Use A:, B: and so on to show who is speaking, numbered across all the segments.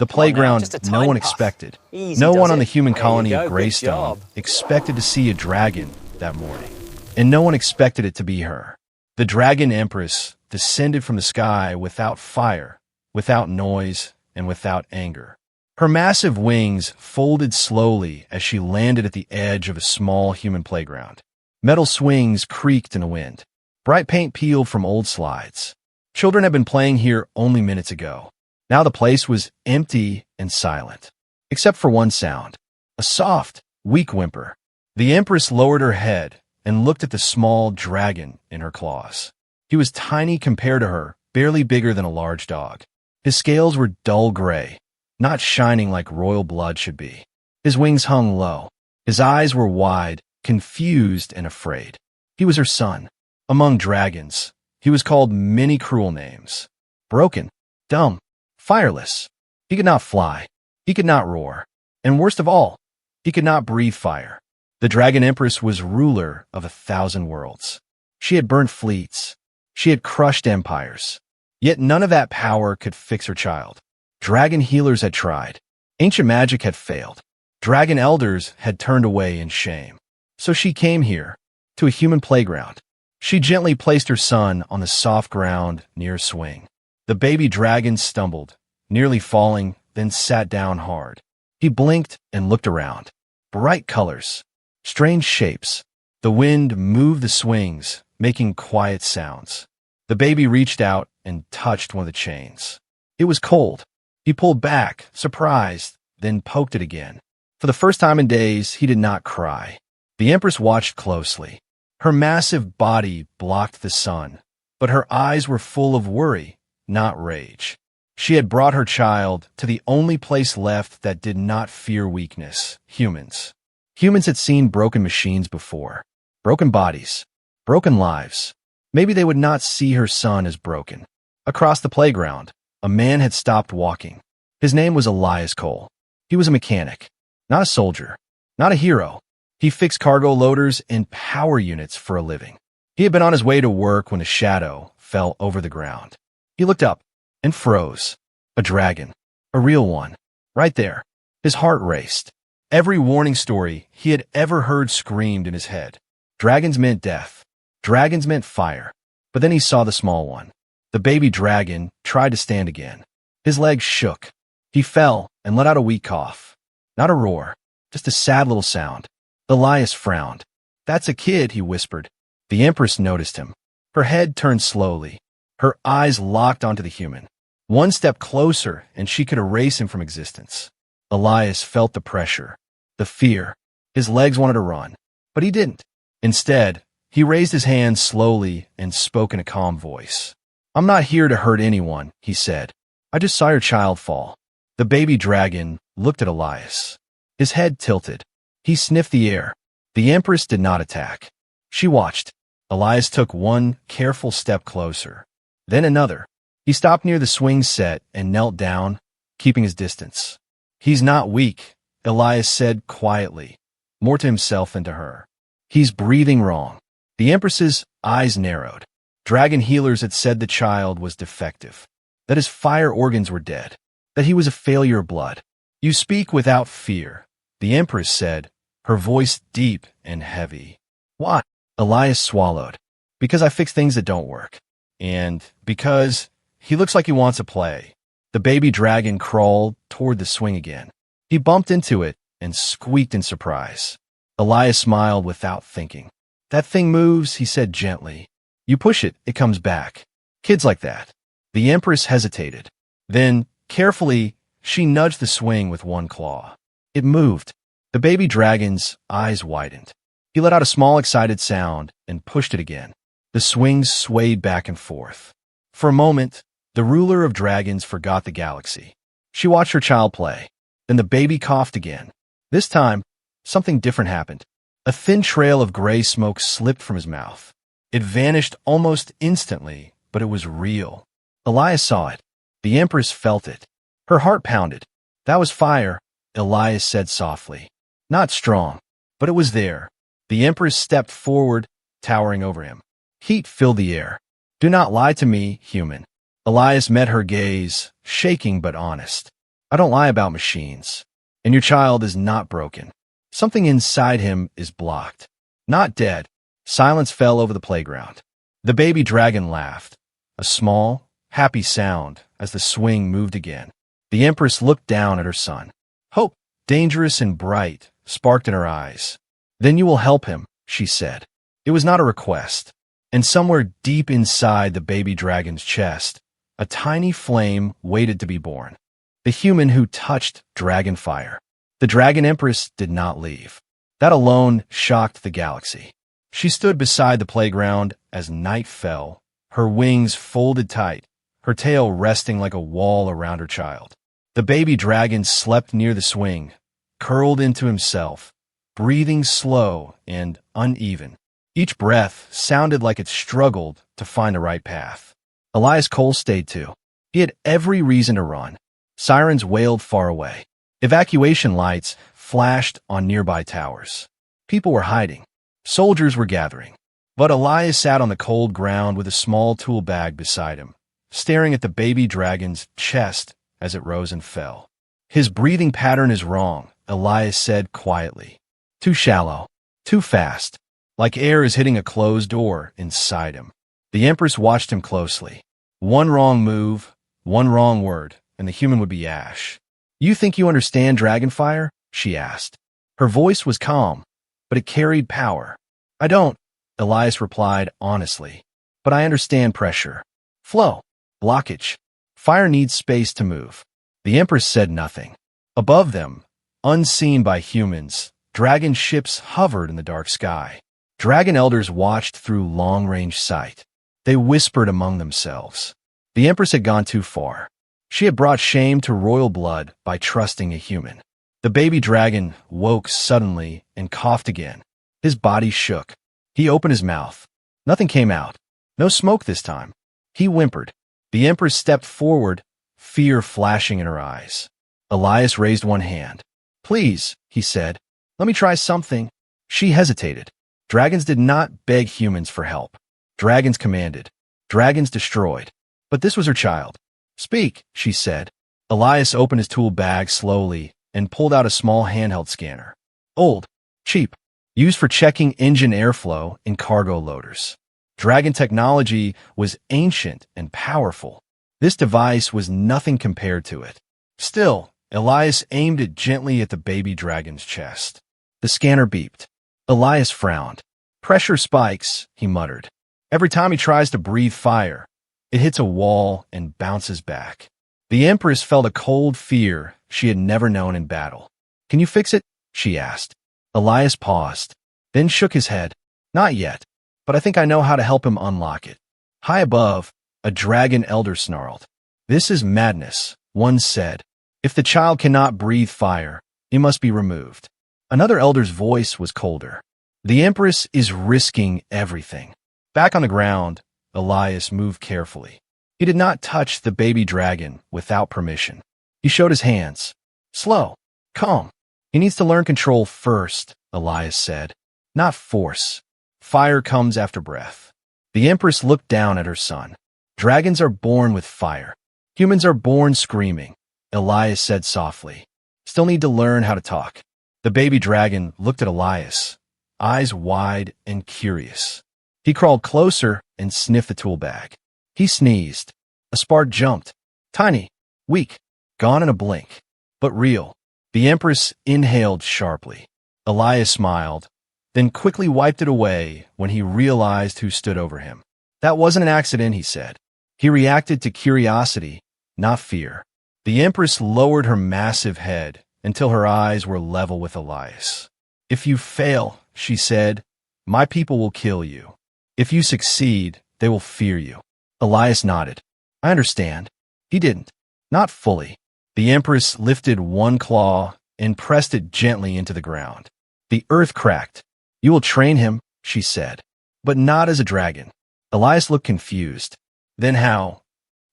A: The
B: Come on now,
A: playground
B: just a
A: no
B: tiny
A: one
B: puff.
A: expected.
B: Easy
A: No
B: does
A: one on
B: it.
A: the human
B: There you
A: colony
B: go,
A: of
B: good
A: Greystone
B: job.
A: expected to see a dragon that morning. And no one expected it to be her. The Dragon Empress descended from the sky without fire, without noise, and without anger. Her massive wings folded slowly as she landed at the edge of a small human playground. Metal swings creaked in the wind. Bright paint peeled from old slides. Children had been playing here only minutes ago. Now the place was empty and silent, except for one sound, a soft, weak whimper. The Empress lowered her head and looked at the small dragon in her claws. He was tiny compared to her, barely bigger than a large dog. His scales were dull gray, not shining like royal blood should be. His wings hung low. His eyes were wide, confused and afraid. He was her son. Among dragons, he was called many cruel names. Broken, dumb, fireless. He could not fly. He could not roar. And worst of all, he could not breathe fire. The Dragon Empress was ruler of 1,000 worlds. She had burnt fleets. She had crushed empires. Yet none of that power could fix her child. Dragon healers had tried. Ancient magic had failed. Dragon elders had turned away in shame. So she came here, to a human playground. She gently placed her son on the soft ground near a swing. The baby dragon stumbled, nearly falling, then sat down hard. He blinked and looked around. Bright colors, strange shapes. The wind moved the swings, making quiet sounds. The baby reached out and touched one of the chains. It was cold. He pulled back, surprised, then poked it again. For the first time in days, he did not cry. The Empress watched closely. Her massive body blocked the sun, but her eyes were full of worry, not rage. She had brought her child to the only place left that did not fear weakness, humans. Humans had seen broken machines before, broken bodies, broken lives. Maybe they would not see her son as broken. Across the playground, a man had stopped walking. His name was Elias Cole. He was a mechanic, not a soldier, not a hero. He fixed cargo loaders and power units for a living. He had been on his way to work when a shadow fell over the ground. He looked up and froze. A dragon, a real one, right there. His heart raced. Every warning story he had ever heard screamed in his head. Dragons meant death. Dragons meant fire. But then he saw the small one. The baby dragon tried to stand again. His legs shook. He fell and let out a weak cough. Not a roar, just a sad little sound. Elias frowned. "That's a kid," he whispered. The Empress noticed him. Her head turned slowly. Her eyes locked onto the human. One step closer, and she could erase him from existence. Elias felt the pressure, the fear. His legs wanted to run, but he didn't. Instead, he raised his hands slowly and spoke in a calm voice. "I'm not here to hurt anyone," he said. "I just saw your child fall." The baby dragon looked at Elias. His head tilted. He sniffed the air. The Empress did not attack. She watched. Elias took one careful step closer, then another. He stopped near the swing set and knelt down, keeping his distance. "He's not weak," Elias said quietly, more to himself than to her. "He's breathing wrong." The Empress's eyes narrowed. Dragon healers had said the child was defective, that his fire organs were dead, that he was a failure of blood. "You speak without fear," the Empress said, her voice deep and heavy. "Why?" Elias swallowed. "Because I fix things that don't work. And because he looks like he wants to play." The baby dragon crawled toward the swing again. He bumped into it and squeaked in surprise. Elias smiled without thinking. "That thing moves," he said gently. "You push it, it comes back. Kids like that." The Empress hesitated. Then, carefully, she nudged the swing with one claw. It moved. The baby dragon's eyes widened. He let out a small excited sound and pushed it again. The swings swayed back and forth. For a moment, the ruler of dragons forgot the galaxy. She watched her child play. Then the baby coughed again. This time, something different happened. A thin trail of gray smoke slipped from his mouth. It vanished almost instantly, but it was real. Elias saw it. The Empress felt it. Her heart pounded. "That was fire," Elias said softly. "Not strong, but it was there." The Empress stepped forward, towering over him. Heat filled the air. "Do not lie to me, human." Elias met her gaze, shaking but honest. I don't lie about machines. And your child is not broken. Something inside him is blocked. Not dead. Silence fell over the playground. The baby dragon laughed. A small, happy sound as the swing moved again. The Empress looked down at her son. Hope, dangerous and bright, sparked in her eyes. Then you will help him, she said. It was not a request. And somewhere deep inside the baby dragon's chest, a tiny flame waited to be born. The human who touched dragon fire. The Dragon Empress did not leave. That alone shocked the galaxy. She stood beside the playground as night fell, her wings folded tight, her tail resting like a wall around her child. The baby dragon slept near the swing, curled into himself, breathing slow and uneven. Each breath sounded like it struggled to find the right path. Elias Cole stayed too. He had every reason to run. Sirens wailed far away. Evacuation lights flashed on nearby towers. People were hiding. Soldiers were gathering. But Elias sat on the cold ground with a small tool bag beside him, staring at the baby dragon's chest as it rose and fell. His breathing pattern is wrong, Elias said quietly. Too shallow. Too fast. Like air is hitting a closed door inside him. The Empress watched him closely. One wrong move, one wrong word, and the human would be ash. You think you understand dragonfire? She asked. Her voice was calm, but it carried power. I don't, Elias replied honestly. But I understand pressure. Flow. Blockage. Fire needs space to move. The Empress said nothing. Above them, unseen by humans, dragon ships hovered in the dark sky. Dragon elders watched through long-range sight. They whispered among themselves. The Empress had gone too far. She had brought shame to royal blood by trusting a human. The baby dragon woke suddenly and coughed again. His body shook. He opened his mouth. Nothing came out. No smoke this time. He whimpered. The Empress stepped forward, fear flashing in her eyes. Elias raised one hand. Please, he said. Let me try something. She hesitated. Dragons did not beg humans for help. Dragons commanded. Dragons destroyed. But this was her child. Speak, she said. Elias opened his tool bag slowly and pulled out a small handheld scanner. Old. Cheap. Used for checking engine airflow in cargo loaders. Dragon technology was ancient and powerful. This device was nothing compared to it. Still, Elias aimed it gently at the baby dragon's chest. The scanner beeped. Elias frowned. Pressure spikes, he muttered. Every time he tries to breathe fire, it hits a wall and bounces back. The Empress felt a cold fear she had never known in battle. Can you fix it? She asked. Elias paused, then shook his head. Not yet, but I think I know how to help him unlock it. High above, a dragon elder snarled. This is madness, one said. If the child cannot breathe fire, it must be removed. Another elder's voice was colder. The Empress is risking everything. Back on the ground, Elias moved carefully. He did not touch the baby dragon without permission. He showed his hands. Slow. Calm. He needs to learn control first, Elias said. Not force. Fire comes after breath. The Empress looked down at her son. Dragons are born with fire. Humans are born screaming, Elias said softly. Still need to learn how to talk. The baby dragon looked at Elias, eyes wide and curious. He crawled closer and sniffed the tool bag. He sneezed. A spark jumped. Tiny, weak, gone in a blink, but real. The Empress inhaled sharply. Elias smiled, then quickly wiped it away when he realized who stood over him. That wasn't an accident, he said. He reacted to curiosity, not fear. The Empress lowered her massive head until her eyes were level with Elias. If you fail, she said, my people will kill you. If you succeed, they will fear you. Elias nodded. I understand. He didn't. Not fully. The Empress lifted one claw and pressed it gently into the ground. The earth cracked. You will train him, she said, but not as a dragon. Elias looked confused. Then how?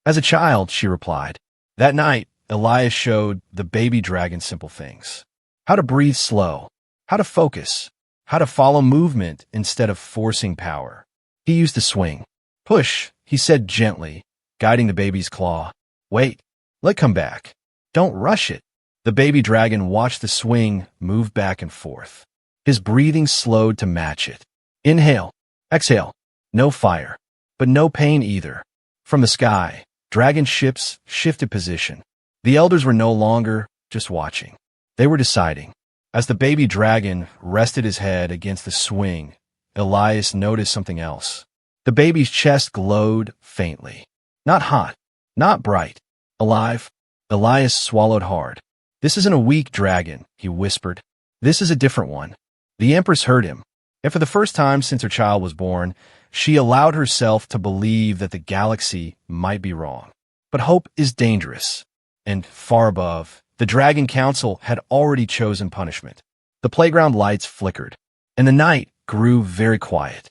A: As a child, she replied. That night, Elias showed the baby dragon simple things. How to breathe slow, how to focus, how to follow movement instead of forcing power. He used the swing. Push, he said gently, guiding the baby's claw. Wait, let come back. Don't rush it. The baby dragon watched the swing move back and forth. His breathing slowed to match it. Inhale. Exhale. No fire. But no pain either. From the sky, dragon ships shifted position. The elders were no longer just watching. They were deciding. As the baby dragon rested his head against the swing, Elias noticed something else. The baby's chest glowed faintly. Not hot. Not bright. Alive. Elias swallowed hard. This isn't a weak dragon, he whispered. This is a different one. The Empress heard him, and for the first time since her child was born, she allowed herself to believe that the galaxy might be wrong. But hope is dangerous, and far above, the Dragon Council had already chosen punishment. The playground lights flickered, and the night grew very quiet.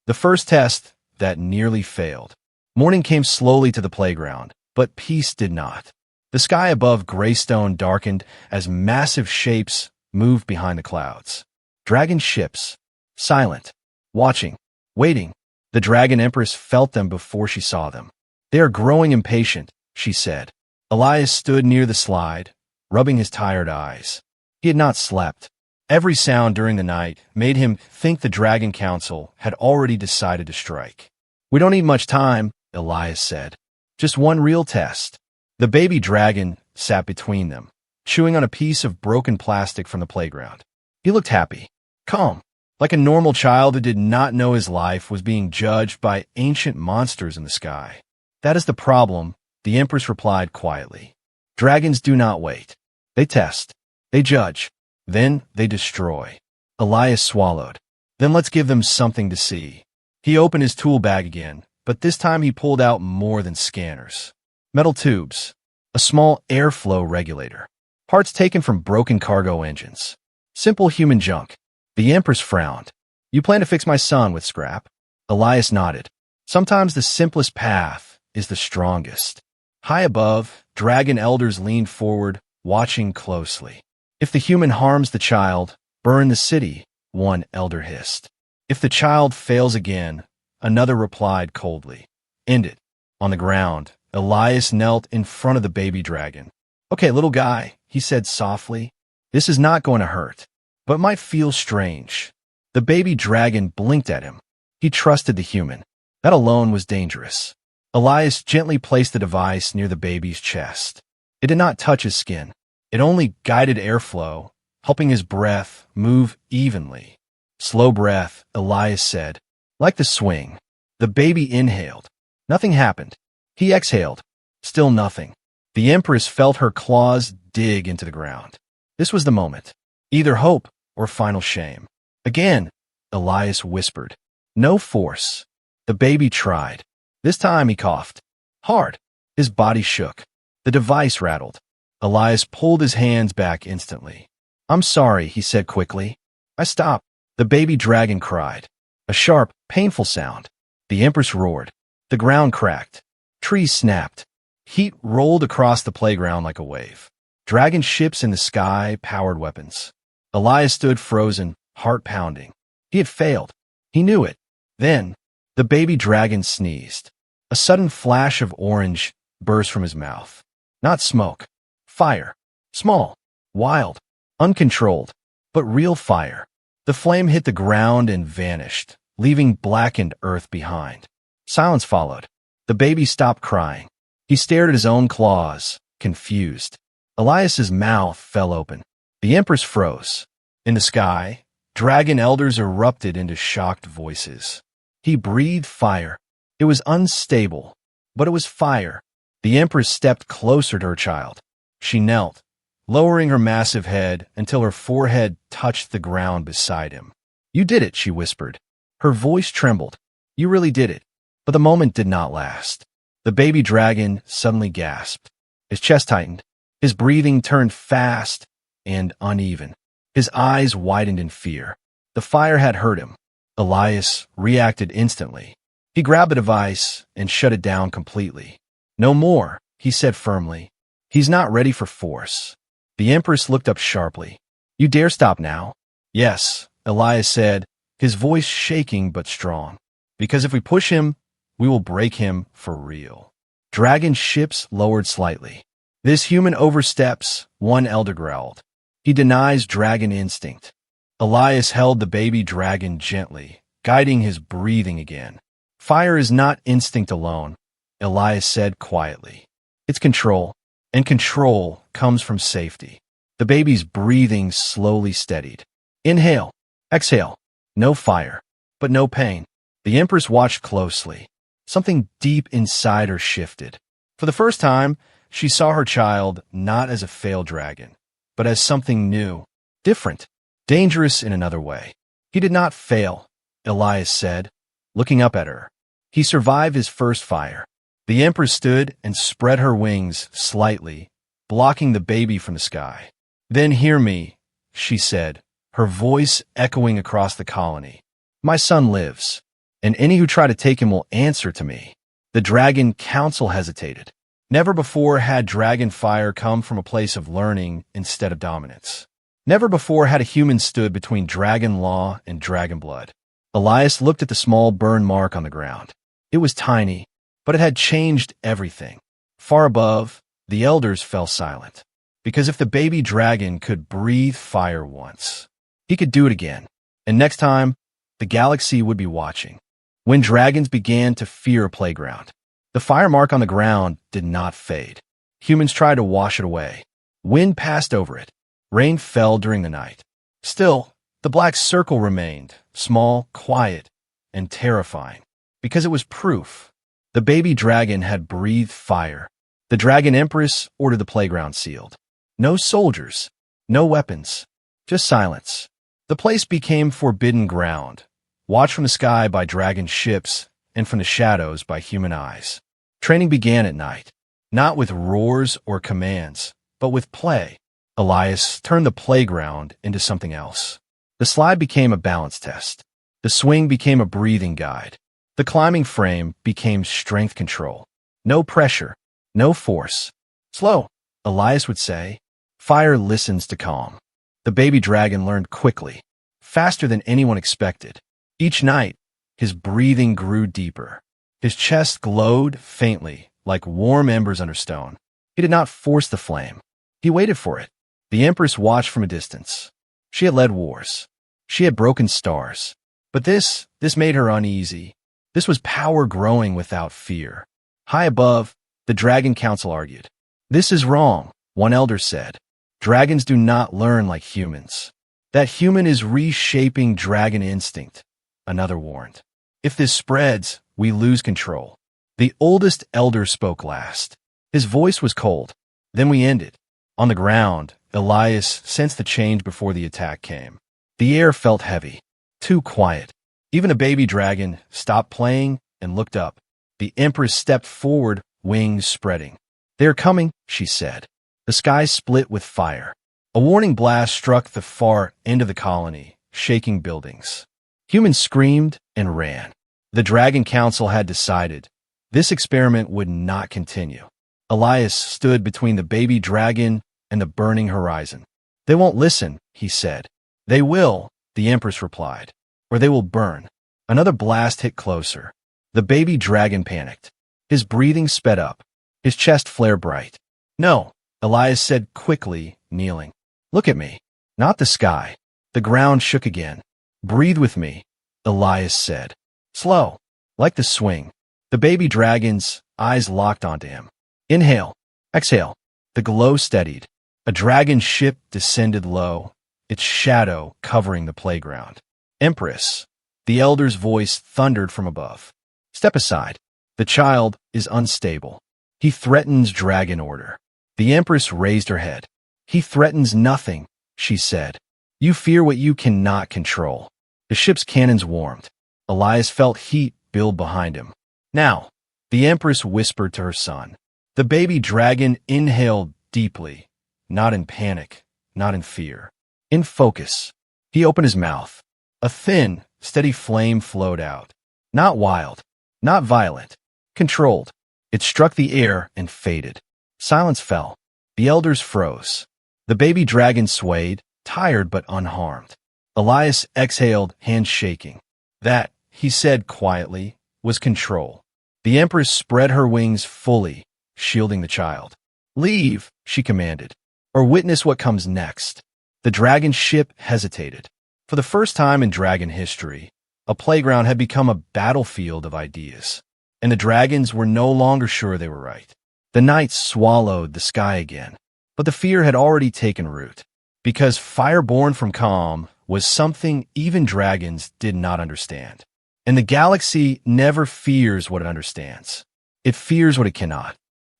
A: The first test that nearly failed. Morning came slowly to the playground, but peace did not. The sky above Greystone darkened as massive shapes moved behind the clouds. Dragon ships, silent, watching, waiting. The Dragon Empress felt them before she saw them. They are growing impatient, she said. Elias stood near the slide, rubbing his tired eyes. He had not slept. Every sound during the night made him think the Dragon Council had already decided to strike. We don't need much time, Elias said. Just one real test. The baby dragon sat between them, chewing on a piece of broken plastic from the playground. He looked happy, calm, like a normal child who did not know his life was being judged by ancient monsters in the sky. That is the problem, the Empress replied quietly. Dragons do not wait. They test. They judge. Then they destroy. Elias swallowed. Then let's give them something to see. He opened his tool bag again, but this time he pulled out more than scanners. Metal tubes. A small airflow regulator. Parts taken from broken cargo engines. Simple human junk. The Empress frowned. You plan to fix my son with scrap? Elias nodded. Sometimes the simplest path is the strongest. High above, dragon elders leaned forward, watching closely. If the human harms the child, burn the city, one elder hissed. If the child fails again, another replied coldly. End it. On the ground, Elias knelt in front of the baby dragon. Okay, little guy, he said softly. This is not going to hurt, but might feel strange. The baby dragon blinked at him. He trusted the human. That alone was dangerous. Elias gently placed the device near the baby's chest. It did not touch his skin. It only guided airflow, helping his breath move evenly. Slow breath, Elias said. Like the swing. The baby inhaled. Nothing happened. He exhaled. Still nothing. The Empress felt her claws dig into the ground. This was the moment. Either hope or final shame. Again, Elias whispered. No force. The baby tried. This time he coughed. Hard. His body shook. The device rattled. Elias pulled his hands back instantly. I'm sorry, he said quickly. I stopped. The baby dragon cried. A sharp, painful sound. The Empress roared. The ground cracked. Trees snapped. Heat rolled across the playground like a wave. Dragon ships in the sky powered weapons. Elias stood frozen, heart pounding. He had failed. He knew it. Then, the baby dragon sneezed. A sudden flash of orange burst from his mouth. Not smoke. Fire. Small. Wild. Uncontrolled. But real fire. The flame hit the ground and vanished, leaving blackened earth behind. Silence followed. The baby stopped crying. He stared at his own claws, confused. Elias's mouth fell open. The Empress froze. In the sky, dragon elders erupted into shocked voices. He breathed fire. It was unstable, but it was fire. The Empress stepped closer to her child. She knelt, lowering her massive head until her forehead touched the ground beside him. You did it, she whispered. Her voice trembled. You really did it. But the moment did not last. The baby dragon suddenly gasped. His chest tightened. His breathing turned fast and uneven. His eyes widened in fear. The fire had hurt him. Elias reacted instantly. He grabbed the device and shut it down completely. No more, he said firmly. He's not ready for force. The Empress looked up sharply. You dare stop now? Yes, Elias said, his voice shaking but strong. Because if we push him, we will break him for real. Dragon ships lowered slightly. This human oversteps, one elder growled. He denies dragon instinct. Elias held the baby dragon gently, guiding his breathing again. Fire is not instinct alone, Elias said quietly. It's control, and control comes from safety. The baby's breathing slowly steadied. Inhale, exhale. No fire, but no pain. The Empress watched closely. Something deep inside her shifted. For the first time, she saw her child not as a failed dragon, but as something new, different, dangerous in another way. He did not fail, Elias said, looking up at her. He survived his first fire. The Empress stood and spread her wings slightly, blocking the baby from the sky. Then hear me, she said, her voice echoing across the colony. My son lives, and any who try to take him will answer to me. The Dragon Council hesitated. Never before had dragon fire come from a place of learning instead of dominance. Never before had a human stood between dragon law and dragon blood. Elias looked at the small burn mark on the ground. It was tiny, but it had changed everything. Far above, the elders fell silent. Because if the baby dragon could breathe fire once, he could do it again. And next time, the galaxy would be watching. When dragons began to fear a playground, the fire mark on the ground did not fade. Humans tried to wash it away. Wind passed over it. Rain fell during the night. Still, the black circle remained, small, quiet, and terrifying, because it was proof. The baby dragon had breathed fire. The Dragon Empress ordered the playground sealed. No soldiers, no weapons, just silence. The place became forbidden ground, watched from the sky by dragon ships and from the shadows by human eyes. Training began at night, not with roars or commands, but with play. Elias turned the playground into something else. The slide became a balance test. The swing became a breathing guide. The climbing frame became strength control. No pressure, no force. Slow, Elias would say. Fire listens to calm. The baby dragon learned quickly, faster than anyone expected. Each night, his breathing grew deeper. His chest glowed faintly, like warm embers under stone. He did not force the flame. He waited for it. The Empress watched from a distance. She had led wars. She had broken stars. But this made her uneasy. This was power growing without fear. High above, the Dragon Council argued. This is wrong, one elder said. Dragons do not learn like humans. That human is reshaping dragon instinct, another warned. If this spreads, we lose control. The oldest elder spoke last. His voice was cold. Then we ended. On the ground, Elias sensed the change before the attack came. The air felt heavy, too quiet. Even a baby dragon stopped playing and looked up. The Empress stepped forward, wings spreading. They are coming, she said. The sky split with fire. A warning blast struck the far end of the colony, shaking buildings. Humans screamed and ran. The Dragon Council had decided this experiment would not continue. Elias stood between the baby dragon and the burning horizon. They won't listen, he said. They will, the Empress replied, or they will burn. Another blast hit closer. The baby dragon panicked. His breathing sped up. His chest flared bright. No, Elias said quickly, kneeling. Look at me, not the sky. The ground shook again. Breathe with me, Elias said. Slow, like the swing. The baby dragon's eyes locked onto him. Inhale, exhale. The glow steadied. A dragon ship descended low, its shadow covering the playground. Empress, the elder's voice thundered from above. Step aside. The child is unstable. He threatens dragon order. The Empress raised her head. He threatens nothing, she said. You fear what you cannot control. The ship's cannons warmed. Elias felt heat build behind him. Now, the Empress whispered to her son. The baby dragon inhaled deeply, not in panic, not in fear. In focus. He opened his mouth. A thin, steady flame flowed out. Not wild, not violent, controlled. It struck the air and faded. Silence fell. The elders froze. The baby dragon swayed, tired but unharmed. Elias exhaled, hands shaking. That, he said quietly, was control. The Empress spread her wings fully, shielding the child. Leave, she commanded, or witness what comes next. The dragon ship hesitated. For the first time in dragon history, a playground had become a battlefield of ideas, and the dragons were no longer sure they were right. The night swallowed the sky again, but the fear had already taken root, because fire born from calm was something even dragons did not understand. And the galaxy never fears what it understands. It fears what it cannot.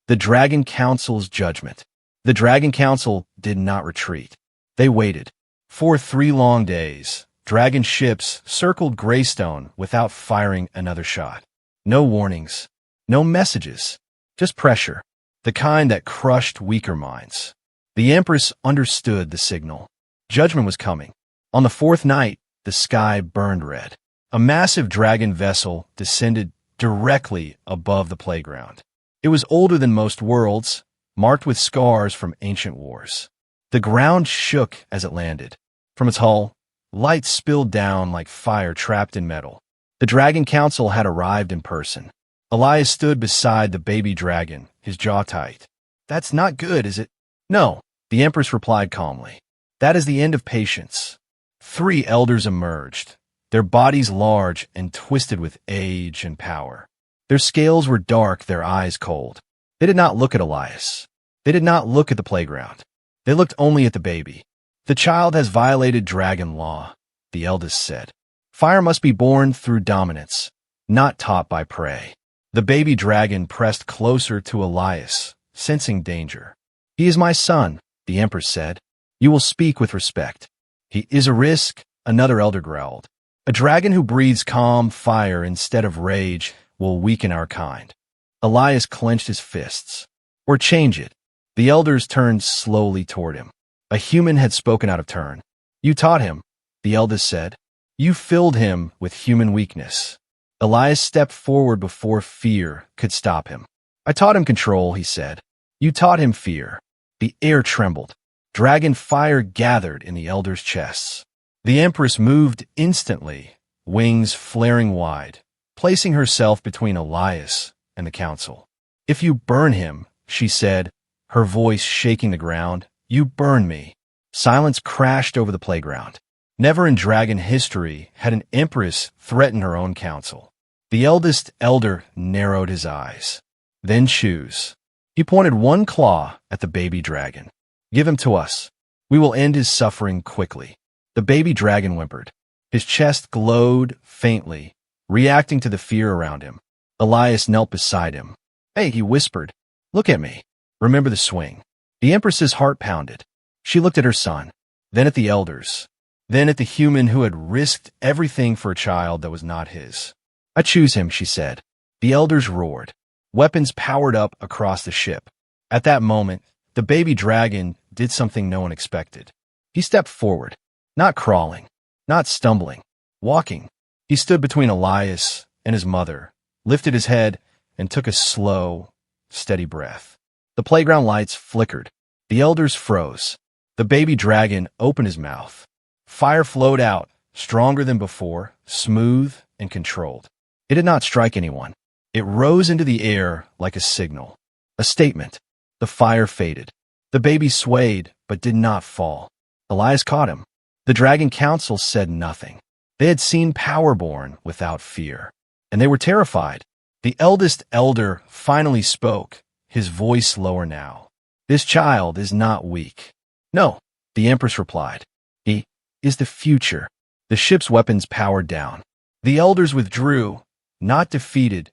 A: The Dragon Council's judgment. The Dragon Council did not retreat. They waited. For 3 long days, dragon ships circled Greystone without firing another shot. No warnings, no messages, just pressure, the kind that crushed weaker minds. The Empress understood the signal. Judgment was coming. On the 4th night, the sky burned red. A massive dragon vessel descended directly above the playground. It was older than most worlds, marked with scars from ancient wars. The ground shook as it landed. From its hull, light spilled down like fire trapped in metal. The Dragon Council had arrived in person. Elias stood beside the baby dragon, his jaw tight. "That's not good, is it?" "No," the Empress replied calmly. "That is the end of patience." 3 elders emerged, their bodies large and twisted with age and power. Their scales were dark, their eyes cold. They did not look at Elias. They did not look at the playground. They looked only at the baby. "The child has violated dragon law," the eldest said. "Fire must be born through dominance, not taught by prey." The baby dragon pressed closer to Elias, sensing danger. "He is my son," the Empress said. "You will speak with respect." "He is a risk," another elder growled. "A dragon who breathes calm fire instead of rage will weaken our kind." Elias clenched his fists. "Or change it." The elders turned slowly toward him. A human had spoken out of turn. "You taught him," the eldest said. "You filled him with human weakness." Elias stepped forward before fear could stop him. "I taught him control," he said. "You taught him fear." The air trembled. Dragon fire gathered in the elders' chests. The Empress moved instantly, wings flaring wide, placing herself between Elias and the council. "If you burn him," she said, her voice shaking the ground, "you burn me." Silence crashed over the playground. Never in dragon history had an Empress threatened her own council. The eldest elder narrowed his eyes. "Then choose." He pointed one claw at the baby dragon. "Give him to us. We will end his suffering quickly." The baby dragon whimpered. His chest glowed faintly, reacting to the fear around him. Elias knelt beside him. "Hey," he whispered. "Look at me. Remember the swing." The Empress's heart pounded. She looked at her son, then at the elders, then at the human who had risked everything for a child that was not his. "I choose him," she said. The elders roared. Weapons powered up across the ship. At that moment, the baby dragon did something no one expected. He stepped forward, not crawling, not stumbling, walking. He stood between Elias and his mother, lifted his head, and took a slow, steady breath. The playground lights flickered. The elders froze. The baby dragon opened his mouth. Fire flowed out, stronger than before, smooth and controlled. It did not strike anyone. It rose into the air like a signal, a statement. The fire faded. The baby swayed, but did not fall. Elias caught him. The Dragon Council said nothing. They had seen power born without fear, and they were terrified. The eldest elder finally spoke, his voice lower now. "This child is not weak." "No," the Empress replied. "He is the future." The ship's weapons powered down. The elders withdrew, not defeated,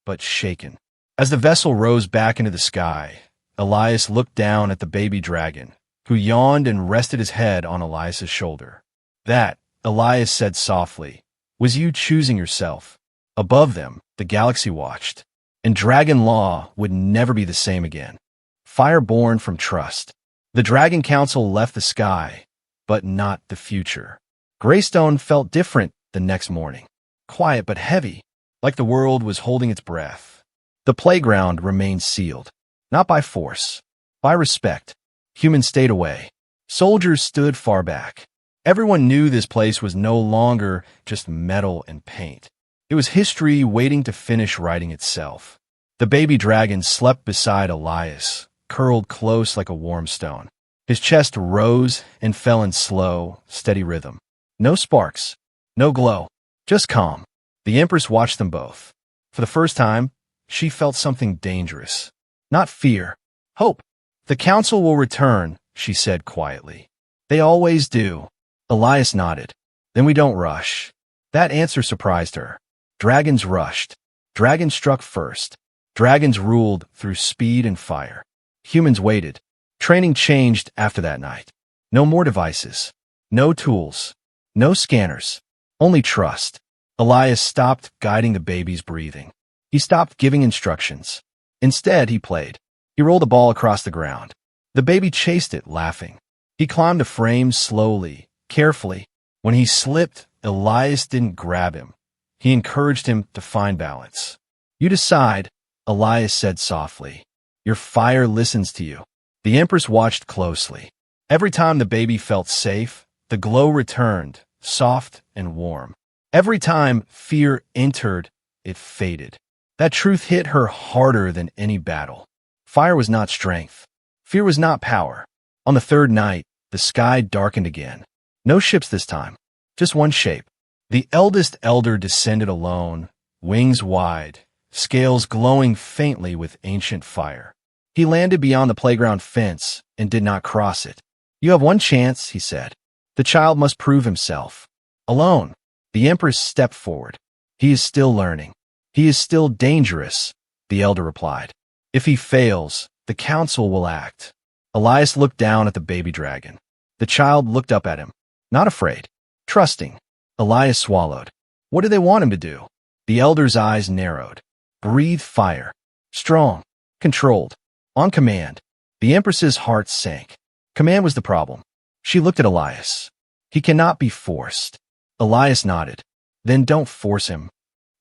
A: but shaken. As the vessel rose back into the sky, Elias looked down at the baby dragon, who yawned and rested his head on Elias's shoulder. "That," Elias said softly, "was you choosing yourself." Above them, the galaxy watched, and dragon law would never be the same again. Fire born from trust. The Dragon Council left the sky, but not the future. Greystone felt different the next morning, quiet but heavy, like the world was holding its breath. The playground remained sealed, not by force, by respect. Humans stayed away. Soldiers stood far back. Everyone knew this place was no longer just metal and paint. It was history waiting to finish writing itself. The baby dragon slept beside Elias, curled close like a warm stone. His chest rose and fell in slow, steady rhythm. No sparks, no glow, just calm. The Empress watched them both. For the first time, she felt something dangerous. Not fear, hope. The council will return, she said quietly. They always do. Elias nodded. Then we don't rush. That answer surprised her. Dragons rushed. Dragons struck first. Dragons ruled through speed and fire. Humans waited. Training changed after that night. No more devices. No tools. No scanners. Only trust. Elias stopped guiding the baby's breathing. He stopped giving instructions. Instead, he played. He rolled a ball across the ground. The baby chased it, laughing. He climbed a frame slowly, carefully. When he slipped, Elias didn't grab him. He encouraged him to find balance. You decide, Elias said softly. Your fire listens to you. The Empress watched closely. Every time the baby felt safe, the glow returned, soft and warm. Every time fear entered, it faded. That truth hit her harder than any battle. Fire was not strength. Fear was not power. On the third night, the sky darkened again. No ships this time, just one shape. The eldest elder descended alone, wings wide, scales glowing faintly with ancient fire. He landed beyond the playground fence and did not cross it. You have one chance, he said. The child must prove himself. Alone. The Empress stepped forward. He is still learning. He is still dangerous, the elder replied. If he fails, the council will act. Elias looked down at the baby dragon. The child looked up at him, not afraid, trusting. Elias swallowed. What do they want him to do? The elder's eyes narrowed. Breathe fire. Strong. Controlled. On command. The Empress's heart sank. Command was the problem. She looked at Elias. He cannot be forced. Elias nodded. Then don't force him.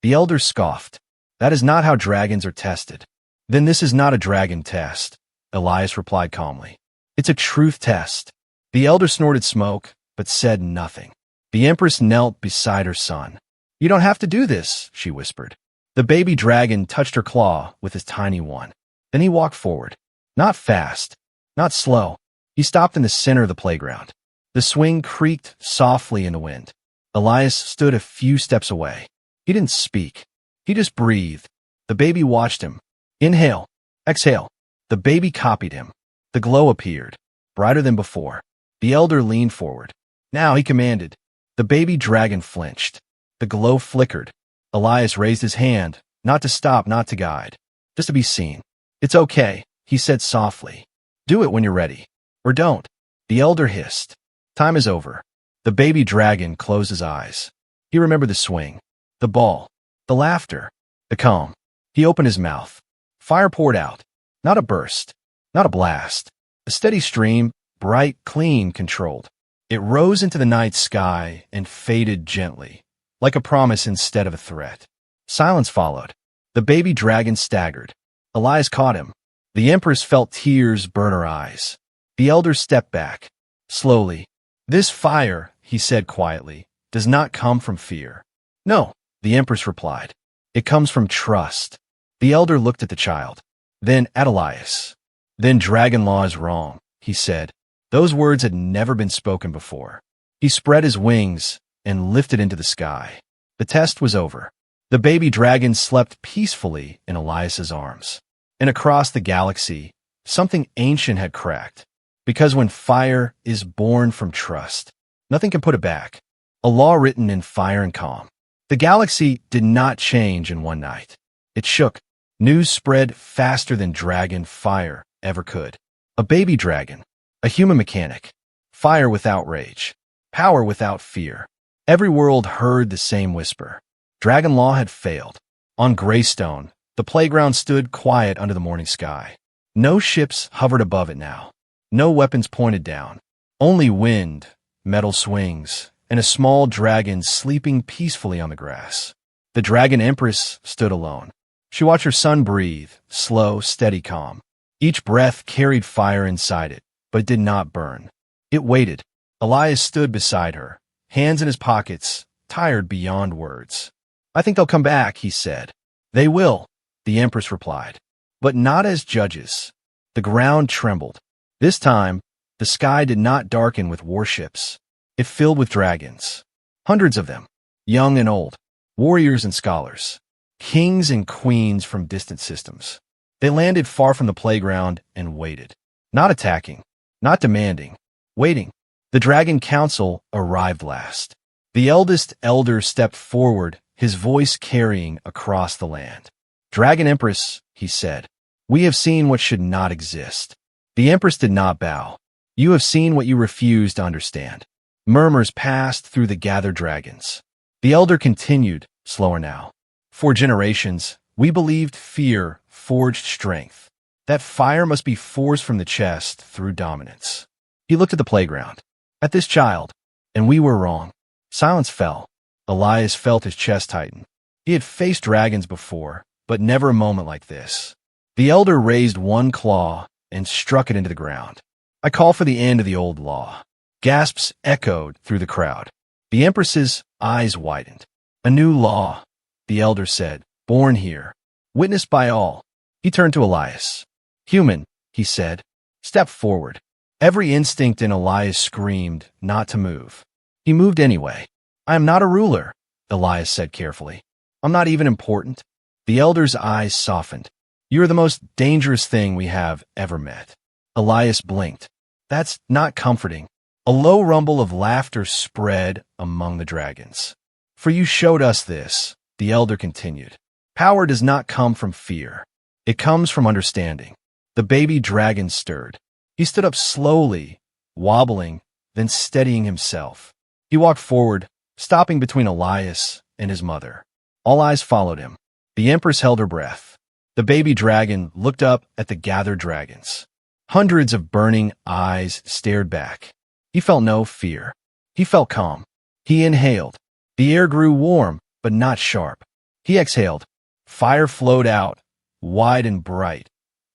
A: The elder scoffed. That is not how dragons are tested. Then this is not a dragon test, Elias replied calmly. It's a truth test. The elder snorted smoke, but said nothing. The Empress knelt beside her son. You don't have to do this, she whispered. The baby dragon touched her claw with his tiny one. Then he walked forward. Not fast, not slow. He stopped in the center of the playground. The swing creaked softly in the wind. Elias stood a few steps away. He didn't speak. He just breathed. The baby watched him. Inhale. Exhale. The baby copied him. The glow appeared, brighter than before. The elder leaned forward. Now he commanded. The baby dragon flinched. The glow flickered. Elias raised his hand, not to stop, not to guide, just to be seen. It's okay, he said softly. Do it when you're ready. Or don't. The elder hissed. Time is over. The baby dragon closed his eyes. He remembered the swing, the ball, the laughter, the calm. He opened his mouth. Fire poured out. Not a burst, not a blast. A steady stream, bright, clean, controlled. It rose into the night sky and faded gently, like a promise instead of a threat. Silence followed. The baby dragon staggered. Elias caught him. The Empress felt tears burn her eyes. The elder stepped back. Slowly. This fire, he said quietly, does not come from fear. No, the Empress replied. It comes from trust. The elder looked at the child, then at Elias. Then dragon law is wrong, he said. Those words had never been spoken before. He spread his wings and lifted into the sky. The test was over. The baby dragon slept peacefully in Elias's arms. And across the galaxy, something ancient had cracked. Because when fire is born from trust, nothing can put it back. A law written in fire and calm. The galaxy did not change in one night. It shook. News spread faster than dragon fire ever could. A baby dragon. A human mechanic. Fire without rage. Power without fear. Every world heard the same whisper. Dragon law had failed. On Greystone, the playground stood quiet under the morning sky. No ships hovered above it now. No weapons pointed down. Only wind, metal swings, and a small dragon sleeping peacefully on the grass. The Dragon Empress stood alone. She watched her son breathe, slow, steady calm. Each breath carried fire inside it, but did not burn. It waited. Elias stood beside her, hands in his pockets, tired beyond words. I think they'll come back, he said. They will, the Empress replied. But not as judges. The ground trembled. This time, the sky did not darken with warships. It filled with dragons. Hundreds of them, young and old, warriors and scholars, kings and queens from distant systems. They landed far from the playground and waited. Not attacking, not demanding, waiting. The Dragon Council arrived last. The eldest elder stepped forward, his voice carrying across the land. "Dragon Empress," he said, "we have seen what should not exist." The Empress did not bow. "You have seen what you refused to understand." Murmurs passed through the gathered dragons. The elder continued, slower now. "For generations, we believed fear forged strength, that fire must be forced from the chest through dominance." He looked at the playground, at this child, and we were wrong. Silence fell. Elias felt his chest tighten. He had faced dragons before, but never a moment like this. The elder raised one claw and struck it into the ground. "I call for the end of the old law." Gasps echoed through the crowd. The Empress's eyes widened. "A new law," the elder said, "born here, witnessed by all." He turned to Elias. "Human," he said, "step forward." Every instinct in Elias screamed not to move. He moved anyway. "I am not a ruler," Elias said carefully. "I'm not even important." The elder's eyes softened. "You are the most dangerous thing we have ever met." Elias blinked. "That's not comforting." A low rumble of laughter spread among the dragons. "For you showed us this," the elder continued. "Power does not come from fear. It comes from understanding." The baby dragon stirred. He stood up slowly, wobbling, then steadying himself. He walked forward, stopping between Elias and his mother. All eyes followed him. The Empress held her breath. The baby dragon looked up at the gathered dragons. Hundreds of burning eyes stared back. He felt no fear. He felt calm. He inhaled. The air grew warm, but not sharp. He exhaled. Fire flowed out, wide and bright,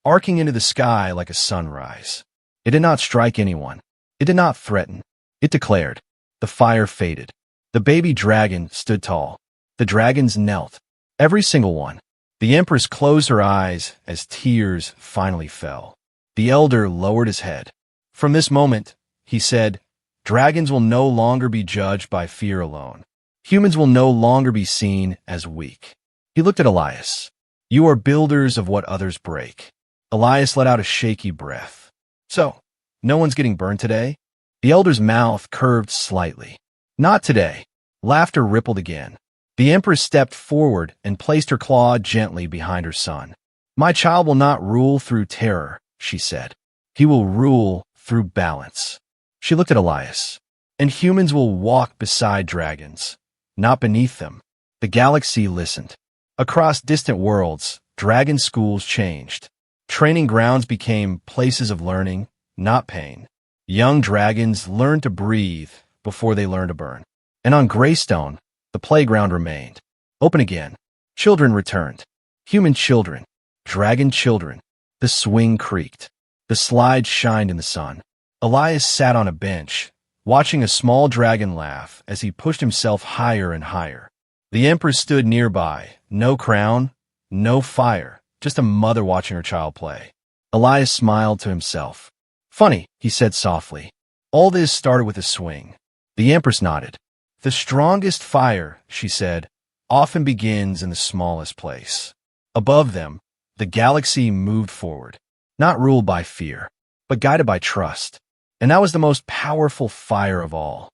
A: arcing into the sky like a sunrise. It did not strike anyone. It did not threaten. It declared. The fire faded. The baby dragon stood tall. The dragons knelt. Every single one. The Empress closed her eyes as tears finally fell. The elder lowered his head. "From this moment," he said, "dragons will no longer be judged by fear alone. Humans will no longer be seen as weak." He looked at Elias. "You are builders of what others break." Elias let out a shaky breath. "So, no one's getting burned today?" The elder's mouth curved slightly. "Not today." Laughter rippled again. The Empress stepped forward and placed her claw gently behind her son. "My child will not rule through terror," she said. "He will rule through balance." She looked at Elias. "And humans will walk beside dragons, not beneath them." The galaxy listened. Across distant worlds, dragon schools changed. Training grounds became places of learning, not pain. Young dragons learned to breathe before they learned to burn. And on Greystone, the playground remained. Open again. Children returned. Human children. Dragon children. The swing creaked. The slide shined in the sun. Elias sat on a bench, watching a small dragon laugh as he pushed himself higher and higher. The Empress stood nearby. No crown, no fire, just a mother watching her child play. Elias smiled to himself. "Funny," he said softly. "All this started with a swing." The Empress nodded. "The strongest fire," she said, "often begins in the smallest place." Above them, the galaxy moved forward, not ruled by fear, but guided by trust. And that was the most powerful fire of all.